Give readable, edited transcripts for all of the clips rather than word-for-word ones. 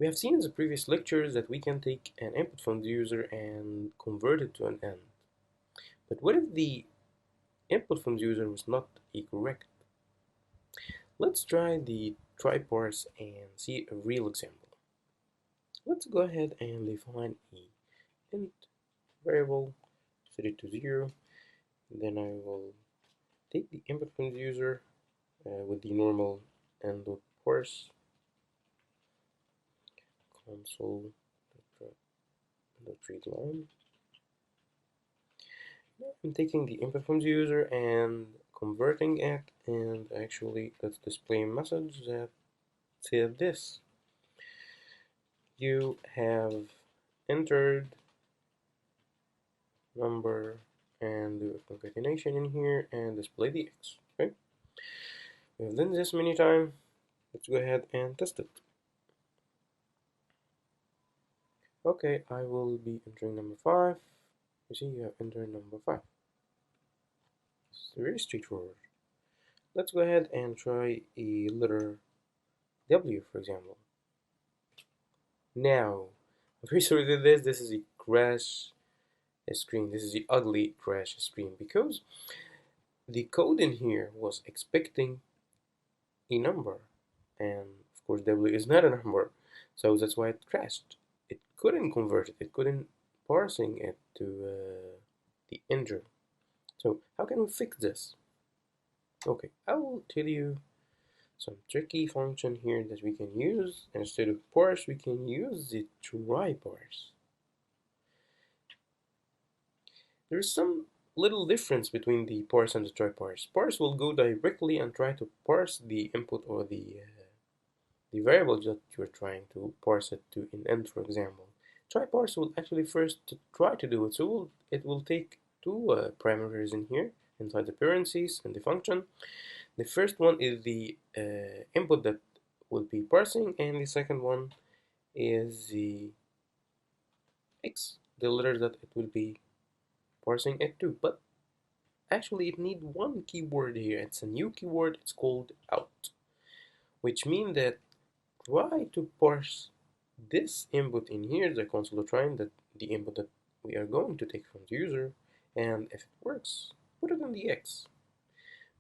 We have seen in the previous lectures that we can take an input from the user and convert it to an end. But what if the input from the user was not correct? Let's try the TryParse and see a real example. Let's go ahead and define a int variable, set it to 0. Then I will take the input from the user with the normal end.parse console.readline. I'm taking the input from the user and converting it, and actually let's display a message that said this: you have entered number, and do a concatenation in here and display the x. Okay, we have done this many times. Let's go ahead and test it. Okay, I will be entering number 5. You see, you have entered number 5. It's very straightforward. Let's go ahead and try a letter W, for example. Now, I'm pretty sure that this is a crash screen. This is the ugly crash screen because the code in here was expecting a number, and of course W is not a number, so that's why it crashed. It couldn't convert it. It couldn't parsing it to the integer. So how can we fix this? Okay, I will tell you some tricky function here that we can use. Instead of parse, we can use the TryParse. There is some little difference between the parse and the TryParse. Parse will go directly and try to parse the input or the variable that you're trying to parse it to in int, for example. TryParse will actually first try to do it, so it will take two parameters in here inside the parentheses and the function. The first one is the input that will be parsing, and the second one is the x, the letter that it will be parsing it to. But actually it needs one keyword here. It's a new keyword. It's called out, which means that try to parse this input in here, the console.line, that the input that we are going to take from the user, and if it works, put it in the x.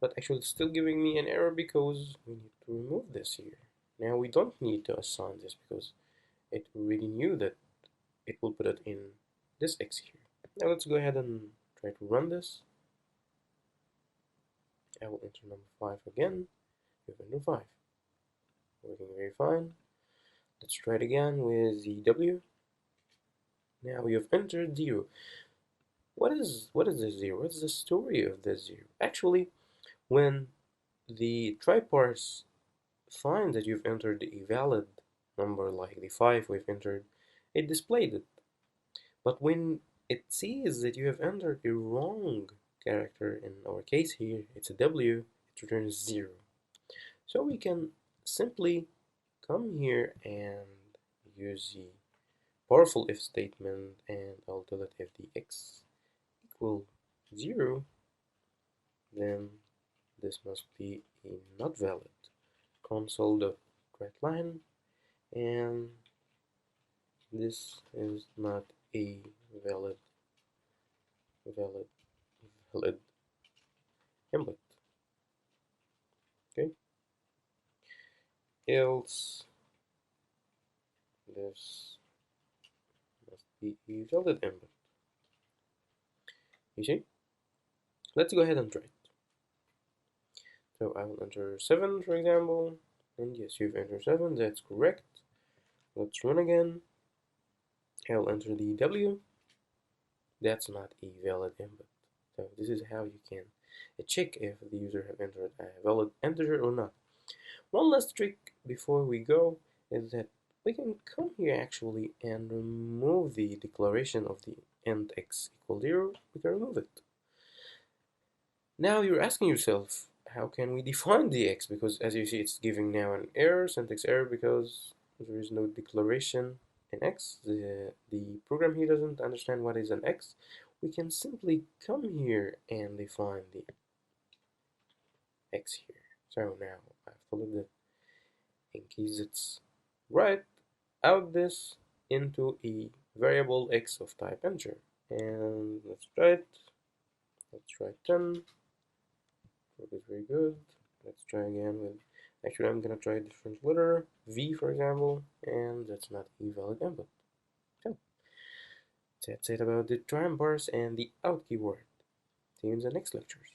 But actually it's still giving me an error because we need to remove this here. Now we don't need to assign this because it already knew that it will put it in this x here. Now let's go ahead and try to run this. I will enter number 5 again. We have number 5. Working very fine. Let's try it again with the W. Now we have entered 0. What is this 0? What's the story of this 0? Actually, when the TryParse finds that you've entered a valid number like the 5 we've entered, it displayed it. But when it sees that you have entered a wrong character, in our case here it's a W, it returns 0. So we can simply come here and use the powerful if statement, and I'll tell it if the x equal 0, then this must be a not valid console.writeLine, and this is not a valid input. Okay, else this must be a valid input. You see? Let's go ahead and try it. So I will enter 7, for example, and yes, you've entered 7, that's correct. Let's run again. I'll enter the W. That's not a valid input. So this is how you can check if the user have entered a valid integer or not. One last trick before we go is that we can come here actually and remove the declaration of the int x equal 0. We can remove it. Now you're asking yourself, how can we define the x? Because as you see, it's giving now an error, syntax error, because there is no declaration in x. The program here doesn't understand what is an x. We can simply come here and define the x here. So now I followed it in case it's right. out this into a variable x of type integer. And let's try it. Let's try 10. That is very good. Let's try again with, actually I'm gonna try a different letter, V for example, and that's not a valid input. So that's it about the TryParse and the out keyword. See you in the next lectures.